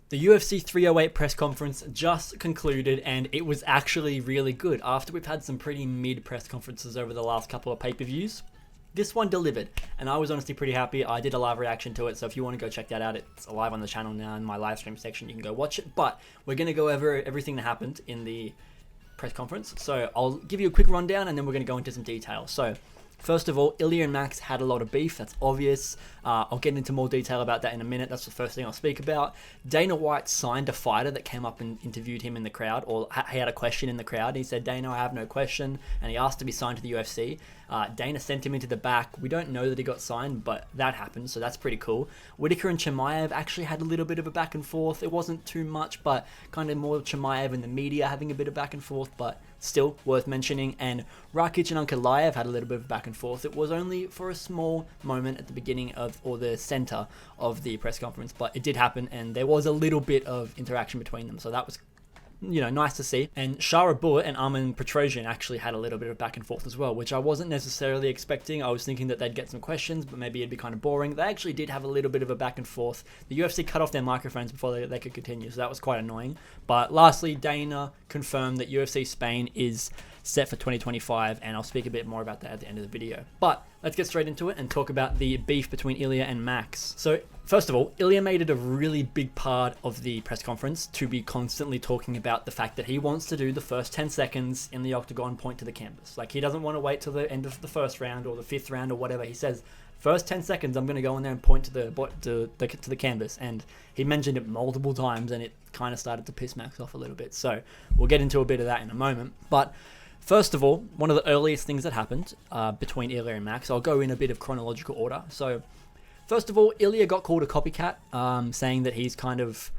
The UFC 308 press conference just concluded, and it was actually really good. After we've had some pretty mid press conferences over the last couple of pay-per-views, this one delivered, and I was honestly pretty happy. I did a live reaction to it, so if you want to go check that out, it's live on the channel now in my live stream section. You can go watch it, but we're going to go over everything that happened in the press conference. So I'll give you a quick rundown, and then we're going to go into some detail. So first of all, Ilia and Max had a lot of beef. That's obvious. I'll get into more detail about that in a minute. That's the first thing I'll speak about. Dana White signed a fighter that came up and interviewed him in the crowd, or he had a question in the crowd. He said, "Dana, I have no question," and he asked to be signed to the UFC. Dana sent him into the back. We don't know that he got signed, but that happened, so that's pretty cool. Whitaker and Chimaev actually had a little bit of a back and forth. It wasn't too much, but kind of more Chimaev and the media having a bit of back and forth, but still worth mentioning. And Rakic and Ankalaev had a little bit of back and forth. It was only for a small moment at the beginning of, or the center of the press conference, but it did happen, and there was a little bit of interaction between them, so that was, you know, nice to see. And Shara and Petrosyan actually had a little bit of back and forth as well, which I wasn't necessarily expecting. I was thinking that they'd get some questions, but maybe it'd be kind of boring. They actually did have a little bit of a back and forth. The UFC cut off their microphones before they could continue, so that was quite annoying. But lastly, Dana confirmed that UFC Spain is set for 2025, and I'll speak a bit more about that at the end of the video. But let's get straight into it and talk about the beef between Ilia and Max. So first of all, Ilia made it a really big part of the press conference to be constantly talking about the fact that he wants to do the first 10 seconds in the octagon, point to the canvas. Like, he doesn't want to wait till the end of the first round or the fifth round or whatever. He says, first 10 seconds, I'm going to go in there and point to the canvas. And he mentioned it multiple times, and it kind of started to piss Max off a little bit. So we'll get into a bit of that in a moment. But first of all, one of the earliest things that happened between Ilia and Max, I'll go in a bit of chronological order. So first of all, Ilia got called a copycat, saying that he's kind of,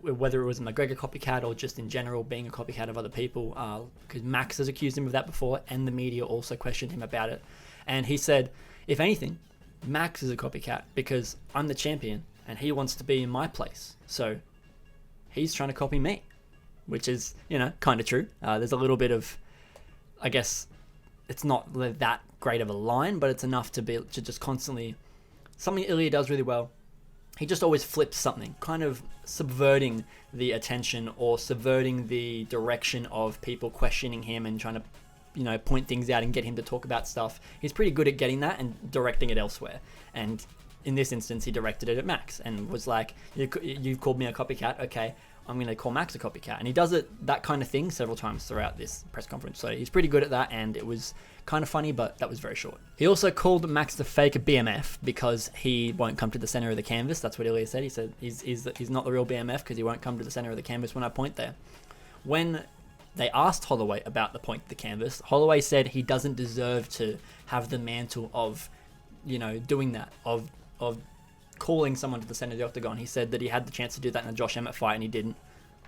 whether it was a McGregor copycat or just in general being a copycat of other people, because Max has accused him of that before, and the media also questioned him about it. And he said, if anything, Max is a copycat because I'm the champion and he wants to be in my place. So he's trying to copy me, which is, you know, kind of true. There's a little bit of, I guess, it's not that great of a line, but it's enough to just constantly, something Ilia does really well. He just always flips something, kind of subverting the attention or subverting the direction of people questioning him and trying to, you know, point things out and get him to talk about stuff. He's pretty good at getting that and directing it elsewhere. And in this instance, he directed it at Max and was like, you've called me a copycat, okay, I'm going to call Max a copycat. And he does that kind of thing several times throughout this press conference. So he's pretty good at that, and it was kind of funny, but that was very short. He also called Max the fake BMF because he won't come to the center of the canvas. That's what Ilia said. He said he's not the real BMF because he won't come to the center of the canvas when I point there. When they asked Holloway about the point to the canvas, Holloway said he doesn't deserve to have the mantle of, you know, doing that, of calling someone to the center of the octagon. He said that he had the chance to do that in a Josh Emmett fight and he didn't.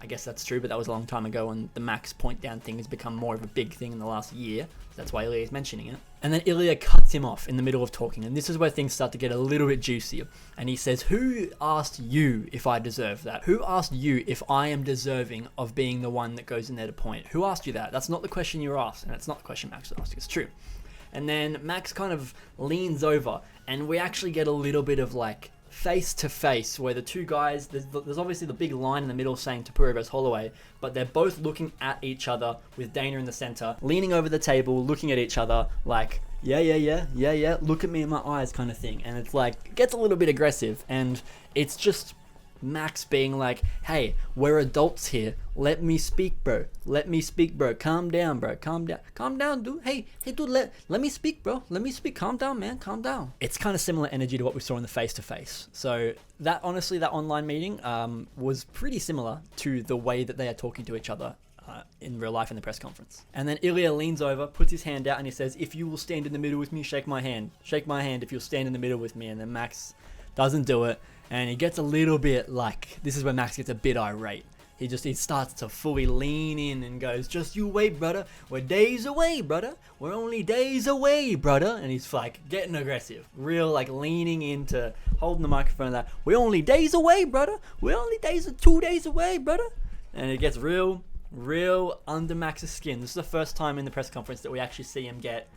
I guess that's true, but that was a long time ago, and the Max point down thing has become more of a big thing in the last year. That's why Ilia is mentioning it. And then Ilia cuts him off in the middle of talking, and this is where things start to get a little bit juicier. And he says, who asked you if I deserve that? Who asked you if I am deserving of being the one that goes in there to point? Who asked you that? That's not the question you were asked, and it's not the question Max asked. It's true. And then Max kind of leans over, and we actually get a little bit of like face to face where the two guys, there's obviously the big line in the middle saying Topuria versus Holloway, but they're both looking at each other with Dana in the center, leaning over the table, looking at each other like, yeah, look at me in my eyes kind of thing. And it's like, it gets a little bit aggressive, and it's just Max being like, hey, we're adults here. Let me speak, bro. Let me speak, bro. Calm down, bro. Calm down, dude. Hey, dude, let me speak, bro. Let me speak. Calm down, man. Calm down. It's kind of similar energy to what we saw in the face-to-face. So that, honestly, that online meeting was pretty similar to the way that they are talking to each other in real life in the press conference. And then Ilia leans over, puts his hand out, and he says, if you will stand in the middle with me, shake my hand. Shake my hand if you'll stand in the middle with me. And then Max doesn't do it. And he gets a little bit like, this is where Max gets a bit irate. He starts to fully lean in and goes, just you wait, brother. We're days away, brother. We're only days away, brother. And he's like getting aggressive, real like leaning into holding the microphone that we're only days away, brother. We're only 2 days away, brother. And it gets real under Max's skin. This is the first time in the press conference that we actually see him get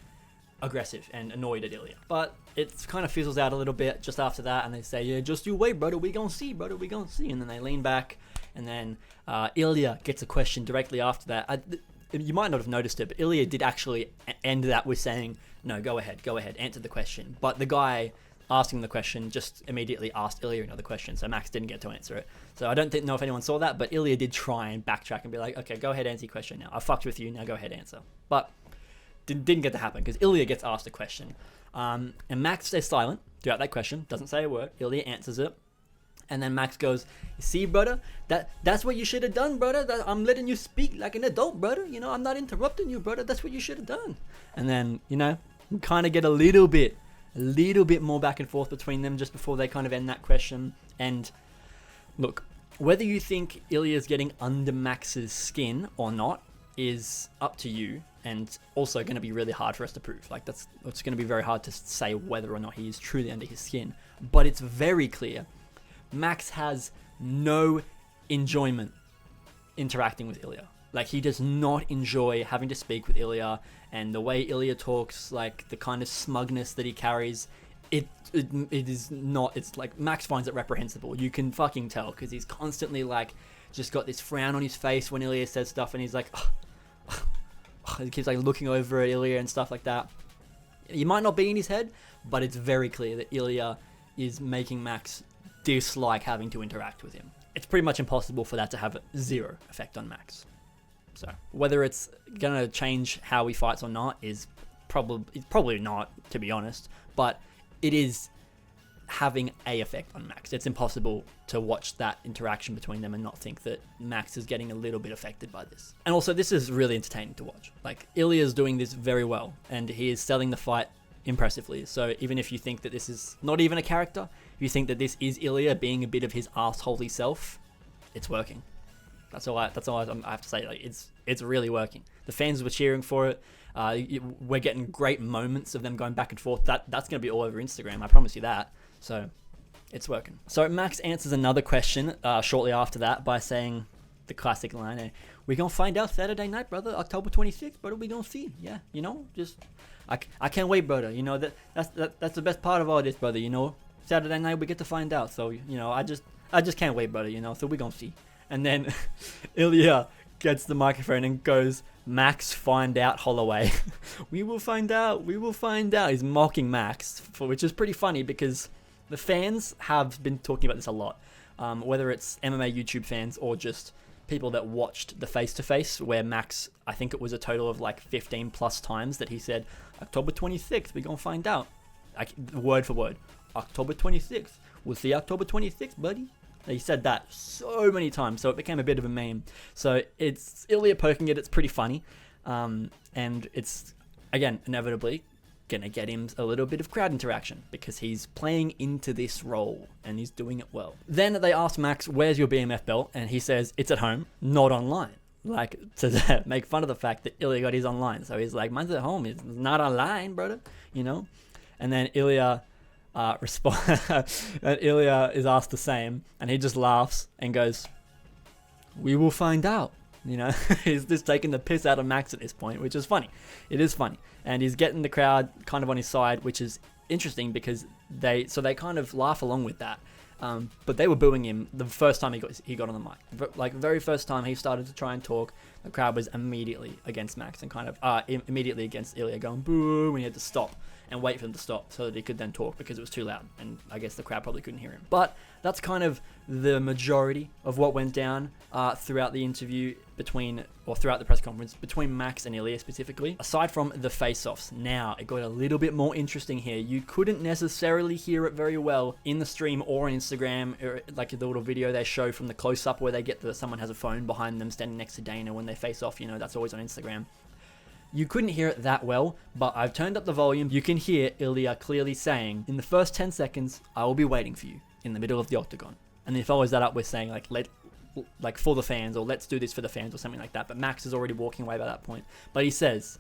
aggressive and annoyed at Ilia. But it kind of fizzles out a little bit just after that, and they say, yeah, just you wait, brother, we gonna see, brother, we gonna see. And then they lean back, and then Ilia gets a question directly after that. You might not have noticed it, but Ilia did actually end that with saying, no, go ahead, answer the question. But the guy asking the question just immediately asked Ilia another question, so Max didn't get to answer it. So I don't know if anyone saw that, but Ilia did try and backtrack and be like, okay, go ahead, answer your question now. I fucked with you, now go ahead, answer. But didn't get to happen because Ilia gets asked a question. And Max stays silent throughout that question, doesn't say a word. Ilia answers it. And then Max goes, you see, brother, that's what you should have done, brother. I'm letting you speak like an adult, brother. You know, I'm not interrupting you, brother. That's what you should have done. And then, you know, you kind of get a little bit more back and forth between them just before they kind of end that question. And look, whether you think Ilia's getting under Max's skin or not is up to you, and also going to be really hard for us to prove. Like, it's going to be very hard to say whether or not he is truly under his skin. But it's very clear Max has no enjoyment interacting with Ilia. Like, he does not enjoy having to speak with Ilia, and the way Ilia talks, like the kind of smugness that he carries, it is not, it's like Max finds it reprehensible. You can fucking tell, because he's constantly like just got this frown on his face when Ilia says stuff, and he's like, he keeps like looking over at Ilia and stuff like that. He might not be in his head, but it's very clear that Ilia is making Max dislike having to interact with him. It's pretty much impossible for that to have zero effect on Max. So whether it's gonna change how he fights or not is probably not, to be honest, but it is having a effect on Max. It's impossible to watch that interaction between them and not think that Max is getting a little bit affected by this. And also, this is really entertaining to watch. Like, Ilia is doing this very well, and he is selling the fight impressively. So even if you think that this is not even a character, if you think that this is Ilia being a bit of his assholey self, it's working. That's all I have to say. Like, it's really working. The fans were cheering for it. We're getting great moments of them going back and forth. That's going to be all over Instagram. I promise you that. So it's working. So Max answers another question shortly after that by saying the classic line, we're going to find out Saturday night, brother, October 26th, brother, we're going to see. Yeah, you know, just, I can't wait, brother. You know, that's the best part of all this, brother, you know. Saturday night, we get to find out. So, you know, I just can't wait, brother, you know, so we're going to see. And then Ilia gets the microphone and goes, Max, find out, Holloway. We will find out. He's mocking Max, which is pretty funny because the fans have been talking about this a lot. Whether it's MMA YouTube fans or just people that watched the face-to-face where Max, I think it was a total of like 15 plus times that he said, October 26th, we're going to find out. Like, word for word. October 26th. We'll see October 26th, buddy. He said that so many times, so it became a bit of a meme. So it's Ilia poking it. It's pretty funny. And it's, again, inevitably going to get him a little bit of crowd interaction because he's playing into this role and he's doing it well. Then they ask Max, where's your BMF belt? And he says, it's at home, not online. Like, to make fun of the fact that Ilia got his online. So he's like, mine's at home. It's not online, brother. You know? And then Ilia... Ilia is asked the same, and he just laughs and goes, we will find out. You know, he's just taking the piss out of Max at this point, which is funny. It is funny, and he's getting the crowd kind of on his side, which is interesting because they kind of laugh along with that. But they were booing him the first time he got on the mic. Like, very first time he started to try and talk, the crowd was immediately against Max and kind of immediately against Ilia, going boo, and he had to stop and wait for them to stop so that he could then talk because it was too loud, and I guess the crowd probably couldn't hear him. But that's kind of the majority of what went down throughout the interview throughout the press conference between Max and Ilia specifically. Aside from the face-offs, now it got a little bit more interesting here. You couldn't necessarily hear it very well in the stream or on Instagram, or like the little video they show from the close-up where they get someone has a phone behind them standing next to Dana when they face off. You know, that's always on Instagram. You couldn't hear it that well, but I've turned up the volume. You can hear Ilia clearly saying, in the first 10 seconds, I will be waiting for you in the middle of the octagon. And he follows that up with saying, like for the fans, or let's do this for the fans, or something like that. But Max is already walking away by that point. But he says,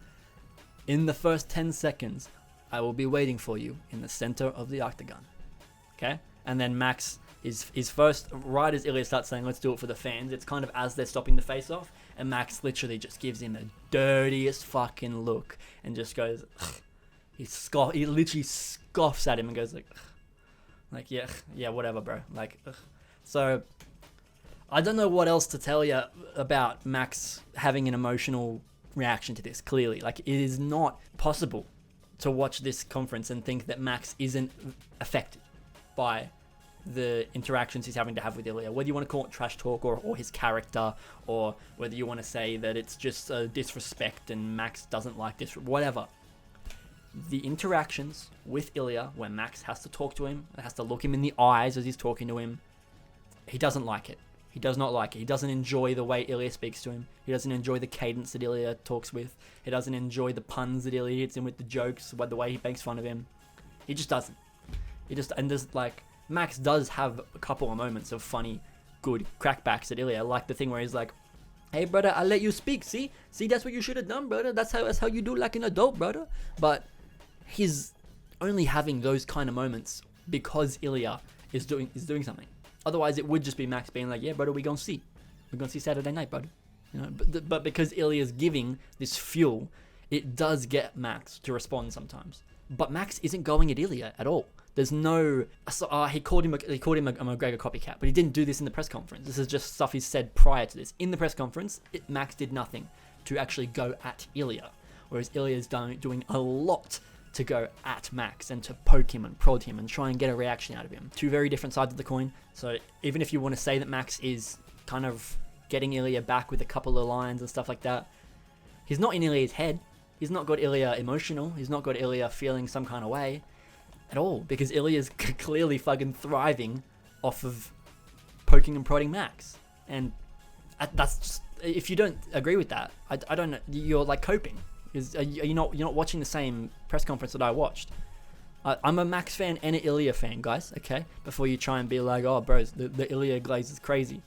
in the first 10 seconds, I will be waiting for you in the center of the octagon. Okay? And then Max is first, right as Ilia starts saying, let's do it for the fans, it's kind of as they're stopping the face-off, and Max literally just gives him the dirtiest fucking look and just goes, He literally scoffs at him and goes like yeah, whatever, bro. Like, ugh. So I don't know what else to tell you about Max having an emotional reaction to this. Clearly, like, it is not possible to watch this conference and think that Max isn't affected by the interactions he's having to have with Ilia, whether you want to call it trash talk or his character, or whether you want to say that it's just a disrespect and Max doesn't like this, whatever. The interactions with Ilia, where Max has to talk to him, has to look him in the eyes as he's talking to him, he doesn't like it. He does not like it. He doesn't enjoy the way Ilia speaks to him. He doesn't enjoy the cadence that Ilia talks with. He doesn't enjoy the puns that Ilia hits him with, the jokes, the way he makes fun of him. He just doesn't. And there's like, Max does have a couple of moments of funny, good crackbacks at Ilia, like the thing where he's like, "Hey, brother, I'll let you speak. See, that's what you should have done, brother. That's how you do like an adult, brother." But he's only having those kind of moments because Ilia is doing something. Otherwise, it would just be Max being like, "Yeah, brother, we're gonna see Saturday night, brother." You know, but because Ilia's giving this fuel, it does get Max to respond sometimes. But Max isn't going at Ilia at all. There's no, he called him a McGregor copycat, but he didn't do this in the press conference. This is just stuff he said prior to this. In the press conference, Max did nothing to actually go at Ilia, whereas Ilia's doing a lot to go at Max and to poke him and prod him and try and get a reaction out of him. Two very different sides of the coin. So even if you want to say that Max is kind of getting Ilia back with a couple of lines and stuff like that, he's not in Ilia's head. He's not got Ilia emotional. He's not got Ilia feeling some kind of way at all, because Ilia's clearly fucking thriving off of poking and prodding Max. And that's just, if you don't agree with that, I don't know, you're like coping. You're not watching the same press conference that I watched. I'm a Max fan and an Ilia fan, guys, okay? Before you try and be like, "Oh, bro, the Ilia glaze is crazy."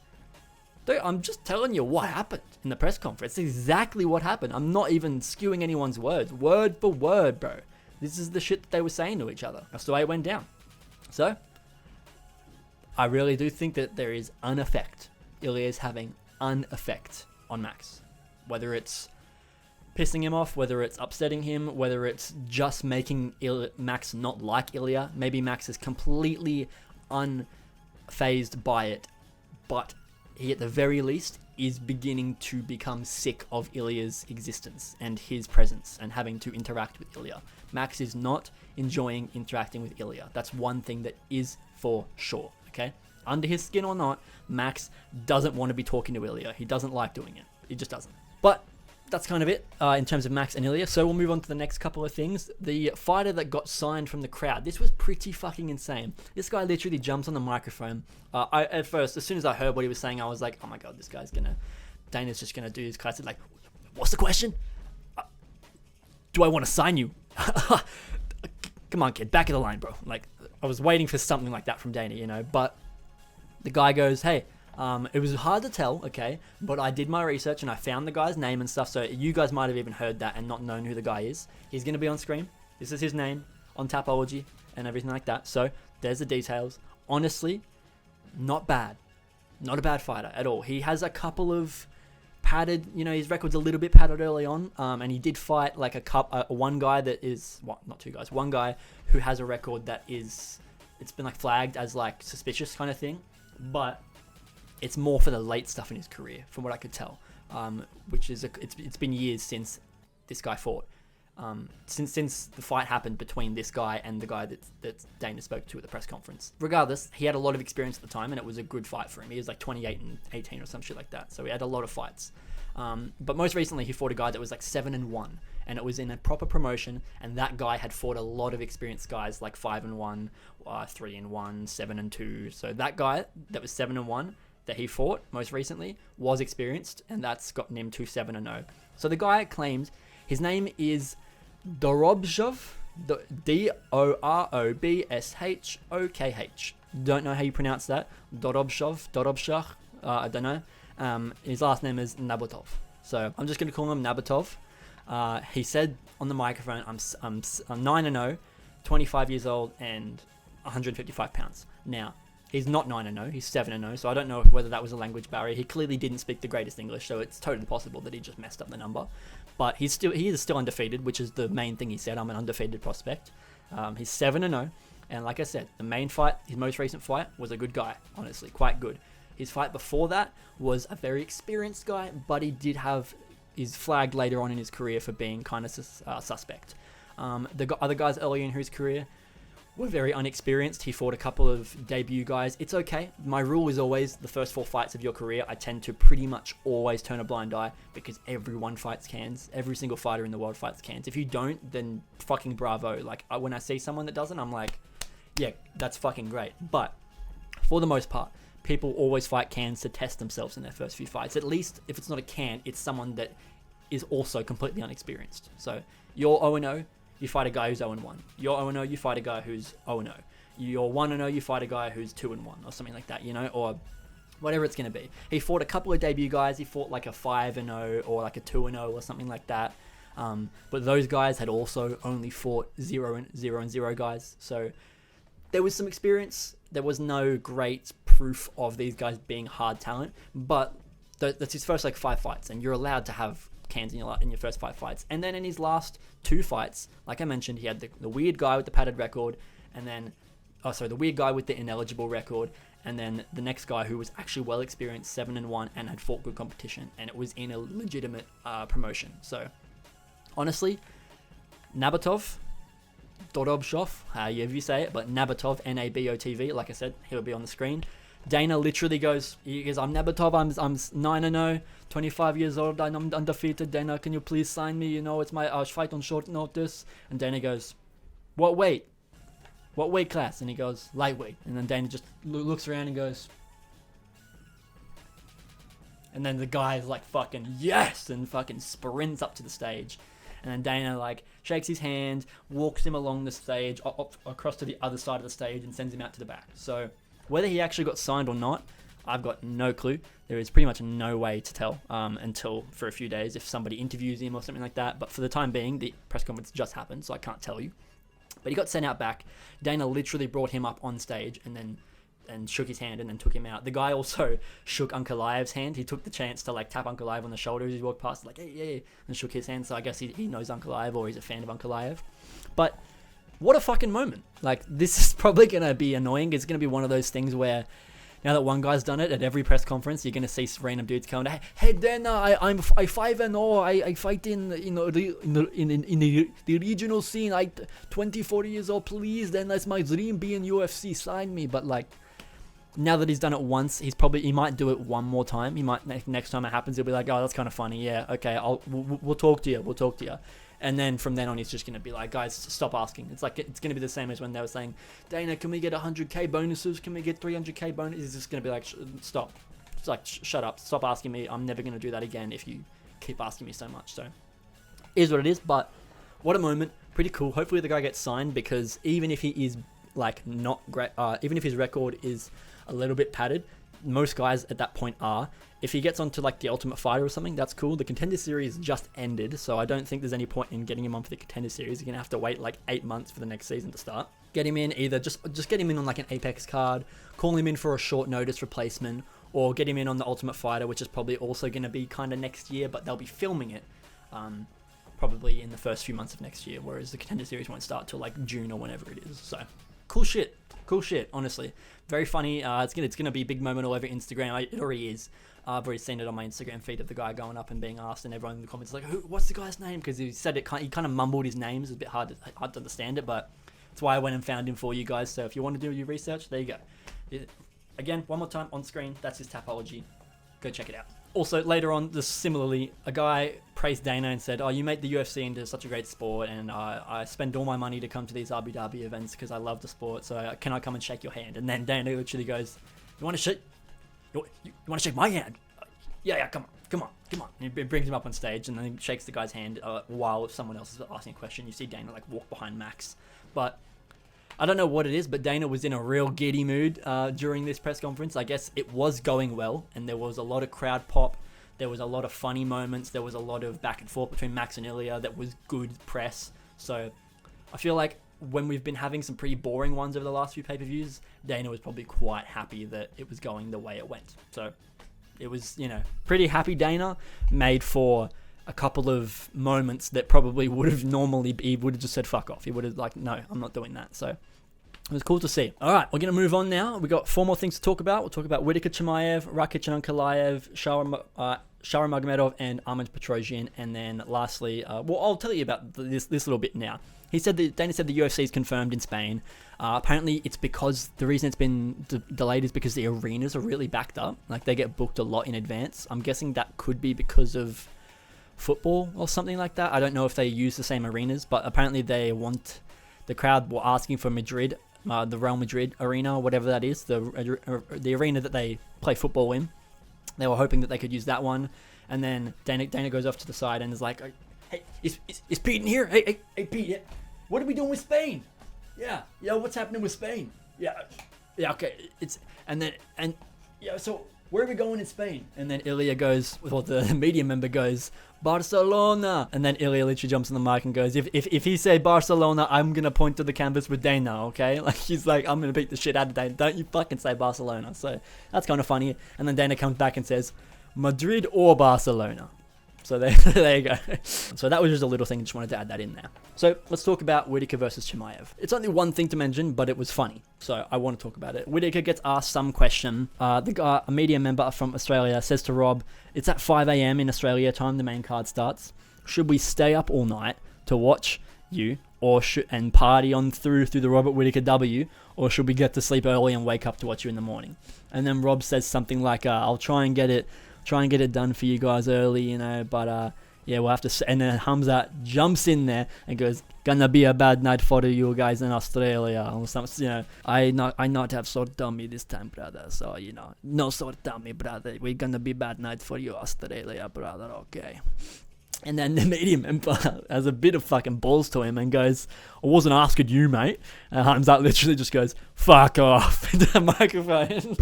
Dude, I'm just telling you what happened in the press conference. It's exactly what happened. I'm not even skewing anyone's words. Word for word, bro. This is the shit that they were saying to each other. That's the way it went down. So, I really do think that there is an effect. Ilia is having an effect on Max. Whether it's pissing him off, whether it's upsetting him, whether it's just making Max not like Ilia. Maybe Max is completely unfazed by it, but he at the very least is beginning to become sick of Ilia's existence and his presence and having to interact with Ilia. Max is not enjoying interacting with Ilia. That's one thing that is for sure, okay? Under his skin or not, Max doesn't want to be talking to Ilia. He doesn't like doing it. He just doesn't. But that's kind of it in terms of Max and Ilia. So we'll move on to the next couple of things. The fighter that got signed from the crowd. This was pretty fucking insane. This guy literally jumps on the microphone. At first, as soon as I heard what he was saying, I was like, "Oh my god, Dana's just gonna do this." I said, like, "What's the question? Do I want to sign you?" Come on, kid, back of the line, bro. Like, I was waiting for something like that from Dana, you know. But the guy goes, "Hey, it was hard to tell, okay, but I did my research and I found the guy's name and stuff, so you guys might have even heard that and not known who the guy is. He's going to be on screen. This is his name on Tapology and everything like that. So there's the details. Honestly, not bad. Not a bad fighter at all. He has a couple of padded, you know, his record's a little bit padded early on, and he did fight like one guy that is, well, not two guys, one guy who has a record that is, it's been like flagged as like suspicious kind of thing, but it's more for the late stuff in his career, from what I could tell, which is it's been years since this guy fought, since the fight happened between this guy and the guy that Dana spoke to at the press conference. Regardless, he had a lot of experience at the time, and it was a good fight for him. He was like 28 and 18 or some shit like that, so he had a lot of fights. But most recently, he fought a guy that was like 7-1, and it was in a proper promotion, and that guy had fought a lot of experienced guys like 5-1, 3-1, 7-2. So that guy that was 7-1 that he fought most recently was experienced, and that's gotten him to 7-0. So the guy claims his name is Dorobshov, Dorobshokh. Don't know how you pronounce that. Dorobshov, I don't know. His last name is Nabotov. So I'm just going to call him Nabotov. He said on the microphone, I'm 9-0, 25 years old, and 155 pounds. Now, He's not 9-0, he's 7-0, so I don't know whether that was a language barrier. He clearly didn't speak the greatest English, so it's totally possible that he just messed up the number. But he is still undefeated, which is the main thing he said. I'm an undefeated prospect. He's 7-0, and like I said, the main fight, his most recent fight, was a good guy, honestly, quite good. His fight before that was a very experienced guy, but he did have his flag later on in his career for being kind of suspect. The other guys earlier in his career were very unexperienced. He fought a couple of debut guys. It's okay. My rule is always the first 4 fights of your career, I tend to pretty much always turn a blind eye because everyone fights cans. Every single fighter in the world fights cans. If you don't, then fucking bravo. Like, when I see someone that doesn't, I'm like, yeah, that's fucking great. But for the most part, people always fight cans to test themselves in their first few fights. At least if it's not a can, it's someone that is also completely unexperienced. So you're 0-0, you fight a guy who's 0-1. You're 0-0, you fight a guy who's 0-0. You're 1-0, you fight a guy who's 2-1 or something like that, you know, or whatever it's going to be. He fought a couple of debut guys. He fought like a 5-0 or like a 2-0 or something like that. But those guys had also only fought 0-0 guys. So there was some experience. There was no great proof of these guys being hard talent, but that's his first like 5 fights, and you're allowed to have cans in your first 5 fights. And then in his last 2 fights, like I mentioned, he had the weird guy with the padded record, and then the weird guy with the ineligible record, and then the next guy who was actually well experienced, 7-1, and had fought good competition, and it was in a legitimate promotion. So honestly, Nabotov, Dorobshov, however you say it, but Nabotov, Nabotv, like I said, he'll be on the screen. Dana literally goes, I'm Nabotov, I'm 9-0, 25 years old, I'm undefeated. Dana, can you please sign me? You know, it's my fight on short notice. And Dana goes, what weight? What weight class? And he goes, lightweight. And then Dana just looks around and goes, and then the guy's like, fucking yes, and fucking sprints up to the stage. And then Dana like shakes his hand, walks him along the stage, across to the other side of the stage, and sends him out to the back. So whether he actually got signed or not, I've got no clue. There is pretty much no way to tell until for a few days if somebody interviews him or something like that. But for the time being, the press conference just happened, so I can't tell you. But he got sent out back. Dana literally brought him up on stage and shook his hand and then took him out. The guy also shook Ankalaev's hand. He took the chance to like tap Ankalaev on the shoulder as he walked past, like, hey, yeah, and shook his hand. So I guess he knows Ankalaev, or he's a fan of Ankalaev. But what a fucking moment. Like, this is probably going to be annoying. It's going to be one of those things where now that one guy's done it at every press conference, you're going to see random dudes coming, hey, Dana, I 5-0, I fight in the regional scene. I 40 years old, please. Then that's my dream, be in UFC, sign me. But like, now that he's done it once, he might do it one more time. He might, next time it happens, he'll be like, oh, that's kind of funny. Yeah, okay, we'll talk to you. And then from then on, he's just going to be like, guys, stop asking. It's like, it's going to be the same as when they were saying, Dana, can we get 100k bonuses? Can we get 300k bonuses? He's just going to be like, stop. It's like, shut up. Stop asking me. I'm never going to do that again if you keep asking me so much. So, it is what it is. But what a moment. Pretty cool. Hopefully the guy gets signed, because even if he is like not great, even if his record is a little bit padded, most guys at that point are. If he gets onto like the Ultimate Fighter or something, that's cool. The Contender Series just ended, so I don't think there's any point in getting him on for the Contender Series. You're gonna have to wait like 8 months for the next season to start. Get him in, either just get him in on like an Apex card, call him in for a short notice replacement, or get him in on the Ultimate Fighter, which is probably also gonna be kind of next year, but they'll be filming it probably in the first few months of next year, whereas the Contender Series won't start till like June or whenever it is. So cool shit, honestly. Very funny. It's gonna be a big moment all over Instagram. It already is. I've already seen it on my Instagram feed of the guy going up and being asked, and everyone in the comments is like, what's the guy's name? Because he said he kind of mumbled his name. It's a bit hard to understand it, but that's why I went and found him for you guys. So if you want to do your research, there you go. Again, one more time on screen, that's his Tapology. Go check it out. Also, later on, similarly, a guy praised Dana and said, oh, you make the UFC into such a great sport, and I spend all my money to come to these Abu Dhabi events because I love the sport, so can I come and shake your hand? And then Dana literally goes, you want to shake my hand? Yeah, come on. And he brings him up on stage, and then he shakes the guy's hand while someone else is asking a question. You see Dana like walk behind Max. But I don't know what it is, but Dana was in a real giddy mood during this press conference. I guess it was going well, and there was a lot of crowd pop. There was a lot of funny moments. There was a lot of back and forth between Max and Ilia that was good press. So I feel like when we've been having some pretty boring ones over the last few pay-per-views, Dana was probably quite happy that it was going the way it went. So it was, pretty happy Dana, made for a couple of moments that probably would have normally, he would have just said fuck off. He would have no, I'm not doing that. So it was cool to see. All right, we're going to move on now. We got 4 more things to talk about. We'll talk about Whittaker Chimaev, Rakic and Ankalaev, Shara Magomedov, and Arman Petrosyan. And then lastly, I'll tell you about this little bit now. Dana said the UFC is confirmed in Spain. Apparently, it's because the reason it's been delayed is because the arenas are really backed up. Like, they get booked a lot in advance. I'm guessing that could be because of football or something like that. I don't know if they use the same arenas, but apparently the crowd were asking for Madrid, the Real Madrid arena, whatever that is, the arena that they play football in. They were hoping that they could use that one. And then Dana goes off to the side and is like, hey, is Pete in here? Hey, Pete, yeah. What are we doing with Spain? Yeah, what's happening with Spain? Yeah, okay. So where are we going in Spain? And then Ilia goes, or the media member goes, Barcelona. And then Ilia literally jumps on the mic and goes, if he say Barcelona, I'm going to point to the canvas with Dana, okay? Like, he's like, I'm going to beat the shit out of Dana. Don't you fucking say Barcelona. So that's kind of funny. And then Dana comes back and says, Madrid or Barcelona. So there you go. So that was just a little thing. Just wanted to add that in there. So let's talk about Whittaker versus Chimaev. It's only one thing to mention, but it was funny. So I want to talk about it. Whittaker gets asked some question. A media member from Australia says to Rob, it's at 5 a.m. in Australia time, the main card starts. Should we stay up all night to watch you and party on through the Robert Whittaker W, or should we get to sleep early and wake up to watch you in the morning? And then Rob says something like, I'll try and get it done for you guys early, but we'll have to. And then Hamza jumps in there and goes, gonna be a bad night for you guys in Australia, or something. I not have sore tummy this time, brother, so no sore tummy, brother. We're gonna be bad night for you, Australia, brother. Okay. And then the media member has a bit of fucking balls to him and goes, I wasn't asking you, mate. And Hamza literally just goes, fuck off, into the microphone.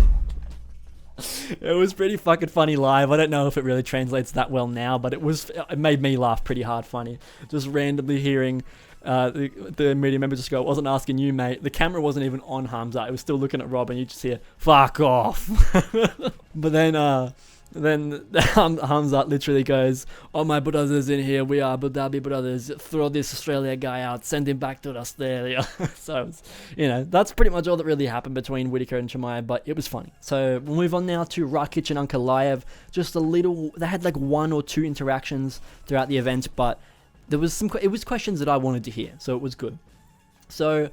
It was pretty fucking funny live. I don't know if it really translates that well now, but it made me laugh pretty hard funny. Just randomly hearing the media member just go, I wasn't asking you, mate. The camera wasn't even on Hamza. It was still looking at Rob, and you just hear, fuck off. But then Hamza literally goes, oh, my brothers in here, we are Abu Dhabi brothers, throw this Australia guy out, send him back to Australia. So, that's pretty much all that really happened between Whittaker and Chimaev, but it was funny. So we'll move on now to Rakic and Ankalaev. Just a little, they had like 1 or 2 interactions throughout the event, but it was questions that I wanted to hear, so it was good. So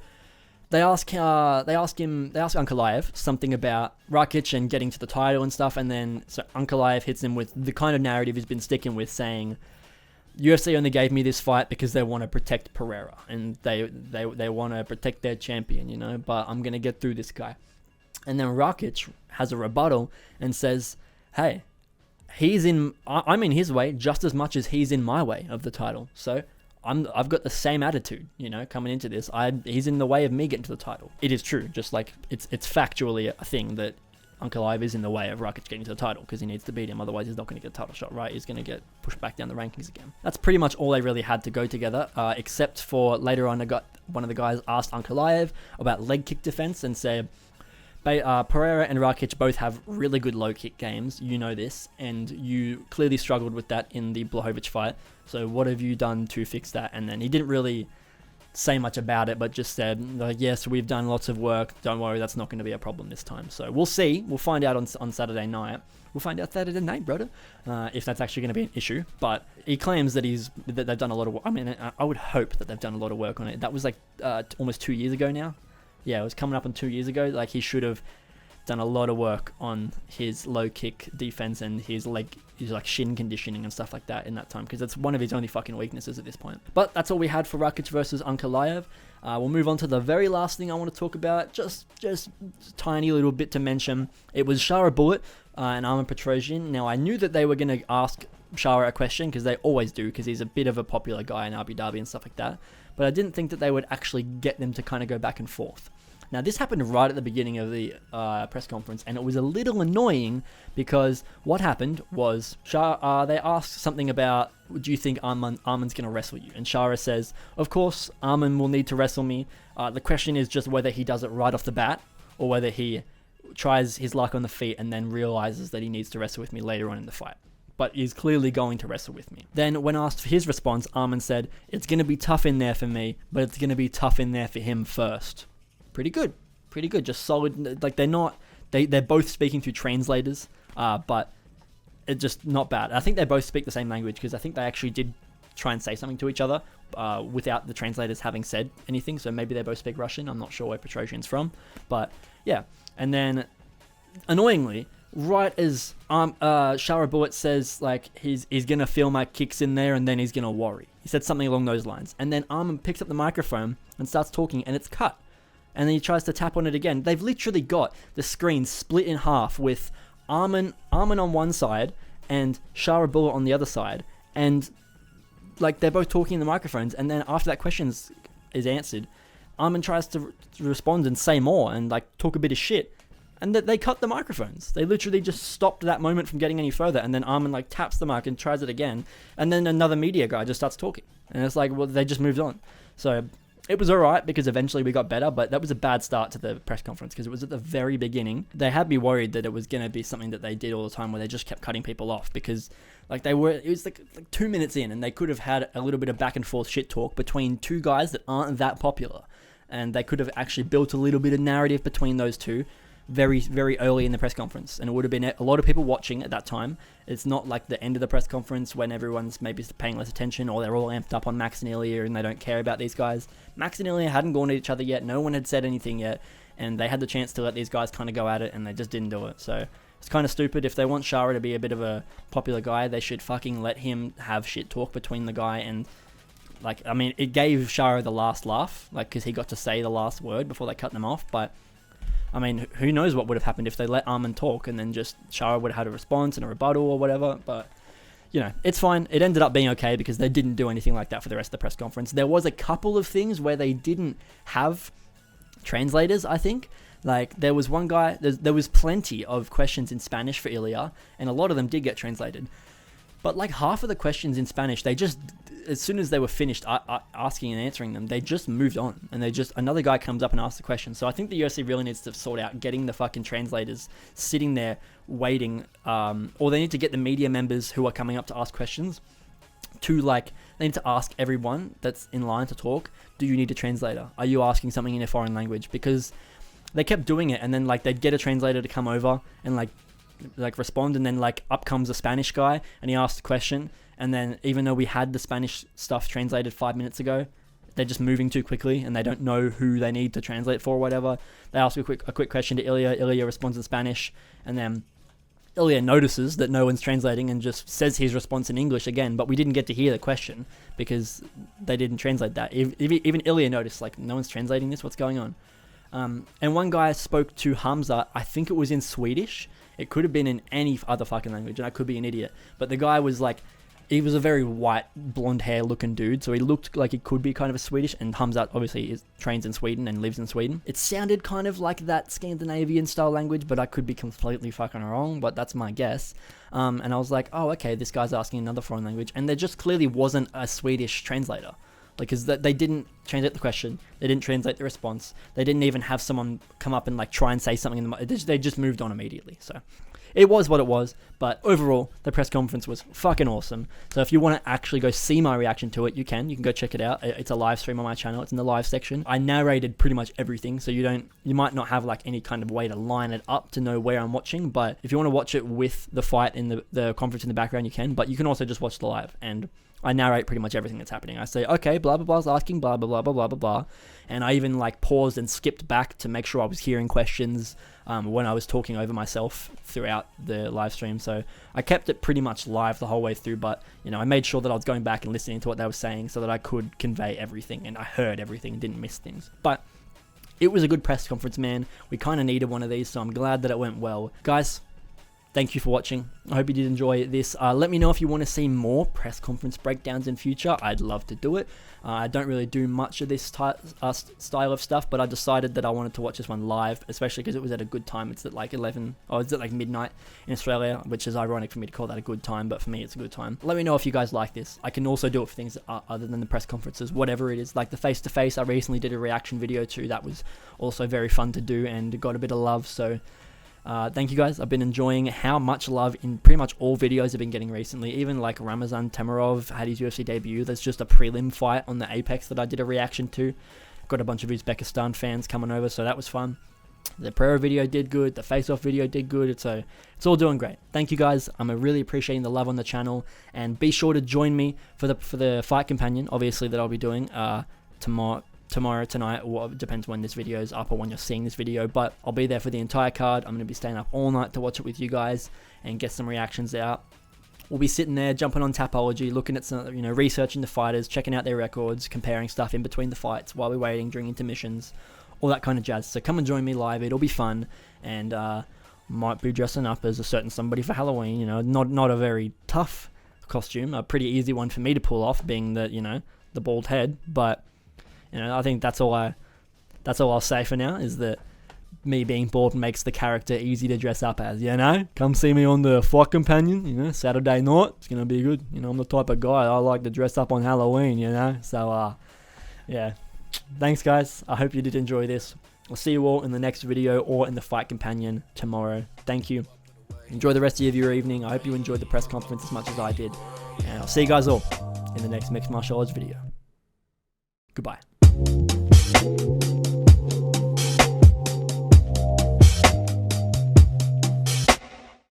They ask Ankalaev something about Rakic and getting to the title and stuff, and then so Ankalaev hits him with the kind of narrative he's been sticking with, saying, UFC only gave me this fight because they want to protect Pereira, and they want to protect their champion, but I'm going to get through this guy. And then Rakic has a rebuttal and says, hey, I'm in his way just as much as he's in my way of the title, so I've got the same attitude, coming into this. He's in the way of me getting to the title. It is true, just like it's factually a thing that Ankalaev is in the way of Rakic getting to the title because he needs to beat him. Otherwise, he's not going to get a title shot, right? He's going to get pushed back down the rankings again. That's pretty much all they really had to go together, except for later on, one of the guys asked Ankalaev about leg kick defense and said, Pereira and Rakic both have really good low kick games. You know this, and you clearly struggled with that in the Blachowicz fight. So what have you done to fix that? And then he didn't really say much about it, but just said, yes, we've done lots of work. Don't worry, that's not going to be a problem this time. So we'll see. We'll find out on Saturday night. We'll find out Saturday night, brother, if that's actually going to be an issue. But he claims that they've done a lot of work. I mean, I would hope that they've done a lot of work on it. That was like almost 2 years ago now. Yeah, it was coming up on 2 years ago. Like, he should have done a lot of work on his low kick defense and his shin conditioning and stuff like that in that time, because it's one of his only fucking weaknesses at this point. But that's all we had for Rakic versus Ankalaev. We'll move on to the very last thing I want to talk about. Just tiny little bit to mention. It was Shara Bullet and Arman Petrosyan. Now, I knew that they were going to ask Shara a question, because they always do, because he's a bit of a popular guy in Abu Dhabi and stuff like that. But I didn't think that they would actually get them to kind of go back and forth. Now, this happened right at the beginning of the press conference, and it was a little annoying because what happened was they asked something about, do you think Arman's going to wrestle you? And Shara says, of course, Arman will need to wrestle me. The question is just whether he does it right off the bat or whether he tries his luck on the feet and then realizes that he needs to wrestle with me later on in the fight. But he's clearly going to wrestle with me. Then when asked for his response, Arman said, it's going to be tough in there for me, but it's going to be tough in there for him first. Pretty good. Just solid. Like, they're both speaking through translators, but it's just not bad. I think they both speak the same language because I think they actually did try and say something to each other without the translators having said anything. So maybe they both speak Russian. I'm not sure where Petrosyan's from, but yeah. And then, annoyingly, right as Shara Bullet says, like, he's going to feel my kicks in there and then he's going to worry. He said something along those lines. And then Arman picks up the microphone and starts talking, and it's cut. And then he tries to tap on it again. They've literally got the screen split in half with Arman on one side and Shara Bullet on the other side. And, like, they're both talking in the microphones. And then after that question is answered, Arman tries to respond and say more and, like, talk a bit of shit. And they cut the microphones. They literally just stopped that moment from getting any further. And then Arman, like, taps the mic and tries it again. And then another media guy just starts talking. And it's like, well, they just moved on. So it was alright because eventually we got better. But that was a bad start to the press conference because it was at the very beginning. They had me worried that it was going to be something that they did all the time where they just kept cutting people off. Because, like, it was like 2 minutes in and they could have had a little bit of back and forth shit talk between two guys that aren't that popular. And they could have actually built a little bit of narrative between those two very, very early in the press conference. And it would have been a lot of people watching at that time. It's not like the end of the press conference when everyone's maybe paying less attention or they're all amped up on Max and Ilia and they don't care about these guys. Max and Ilia hadn't gone at each other yet. No one had said anything yet. And they had the chance to let these guys kind of go at it and they just didn't do it. So it's kind of stupid. If they want Shara to be a bit of a popular guy, they should fucking let him have shit talk between the guy and, like, I mean, it gave Shara the last laugh, like, because he got to say the last word before they cut them off. But, I mean, who knows what would have happened if they let Arman talk and then just Shara would have had a response and a rebuttal or whatever. But, you know, it's fine. It ended up being okay because they didn't do anything like that for the rest of the press conference. There was a couple of things where they didn't have translators, I think. Like, there was one guy, there was plenty of questions in Spanish for Ilia, and a lot of them did get translated. But, like, half of the questions in Spanish, they just, as soon as they were finished asking and answering them, they just moved on. And another guy comes up and asks the question. So I think the UFC really needs to sort out getting the fucking translators sitting there waiting, or they need to get the media members who are coming up to ask questions to, like, they need to ask everyone that's in line to talk, do you need a translator? Are you asking something in a foreign language? Because they kept doing it, and then, like, they'd get a translator to come over and, like respond, and then, like, up comes a Spanish guy and he asks the question, and then even though we had the Spanish stuff translated 5 minutes ago, they're just moving too quickly and they don't know who they need to translate for or whatever. They ask a quick question to Ilia responds in Spanish, and then Ilia notices that no one's translating and just says his response in English again, but we didn't get to hear the question because they didn't translate that. Even Ilia noticed, like, no one's translating this, what's going on? And one guy spoke to Hamza, I think it was in Swedish. It could have been in any other fucking language, and I could be an idiot. But the guy was like, he was a very white, blonde hair looking dude, so he looked like he could be kind of a Swedish, and Hamza obviously trains in Sweden and lives in Sweden. It sounded kind of like that Scandinavian style language, but I could be completely fucking wrong, but that's my guess. And I was like, oh, okay, this guy's asking another foreign language, and there just clearly wasn't a Swedish translator. Like, because they didn't translate the question, they didn't translate the response, they didn't even have someone come up and, like, try and say something they just moved on immediately. So it was what it was, but overall the press conference was fucking awesome. So if you want to actually go see my reaction to it, you can go check it out. It's a live stream on my channel. It's in the live section. I narrated pretty much everything, so you might not have, like, any kind of way to line it up to know where I'm watching, but if you want to watch it with the fight in the conference in the background, you can. But you can also just watch the live, and I narrate pretty much everything that's happening. I say, okay, blah, blah, blah's asking blah, blah, blah, blah, blah, blah, blah. And I even, like, paused and skipped back to make sure I was hearing questions when I was talking over myself throughout the live stream. So I kept it pretty much live the whole way through, but, you know, I made sure that I was going back and listening to what they were saying so that I could convey everything and I heard everything and didn't miss things. But it was a good press conference, man. We kind of needed one of these, so I'm glad that it went well. Guys, thank you for watching. I hope you did enjoy this. Let me know if you want to see more press conference breakdowns in future. I'd love to do it. I don't really do much of this style of stuff, but I decided that I wanted to watch this one live, especially because it was at a good time. It's at like 11, or it's at like midnight in Australia, which is ironic for me to call that a good time, but for me it's a good time. Let me know if you guys like this. I can also do it for things other than the press conferences, whatever it is. Like the face-to-face I recently did a reaction video to, that was also very fun to do and got a bit of love, so thank you guys. I've been enjoying how much love in pretty much all videos I've been getting recently. Even like Ramazan Temirov had his UFC debut. There's just a prelim fight on the Apex that I did a reaction to. Got a bunch of Uzbekistan fans coming over, so that was fun. The Pereira video did good. The face-off video did good. So it's all doing great. Thank you guys. I'm really appreciating the love on the channel, and be sure to join me for the fight companion, obviously, that I'll be doing tomorrow, tonight, or depends when this video is up or when you're seeing this video, but I'll be there for the entire card. I'm going to be staying up all night to watch it with you guys and get some reactions out. We'll be sitting there, jumping on Tapology, looking at some, researching the fighters, checking out their records, comparing stuff in between the fights while we're waiting during intermissions, all that kind of jazz. So come and join me live. It'll be fun, and might be dressing up as a certain somebody for Halloween. Not a very tough costume, a pretty easy one for me to pull off, being the the bald head, but I think that's all I'll say for now, is that me being bald makes the character easy to dress up as, Come see me on the Fight Companion, Saturday night. It's going to be good. I'm the type of guy I like to dress up on Halloween, So, yeah. Thanks, guys. I hope you did enjoy this. I'll see you all in the next video or in the Fight Companion tomorrow. Thank you. Enjoy the rest of your evening. I hope you enjoyed the press conference as much as I did. And I'll see you guys all in the next Mixed Martial Arts video. Goodbye.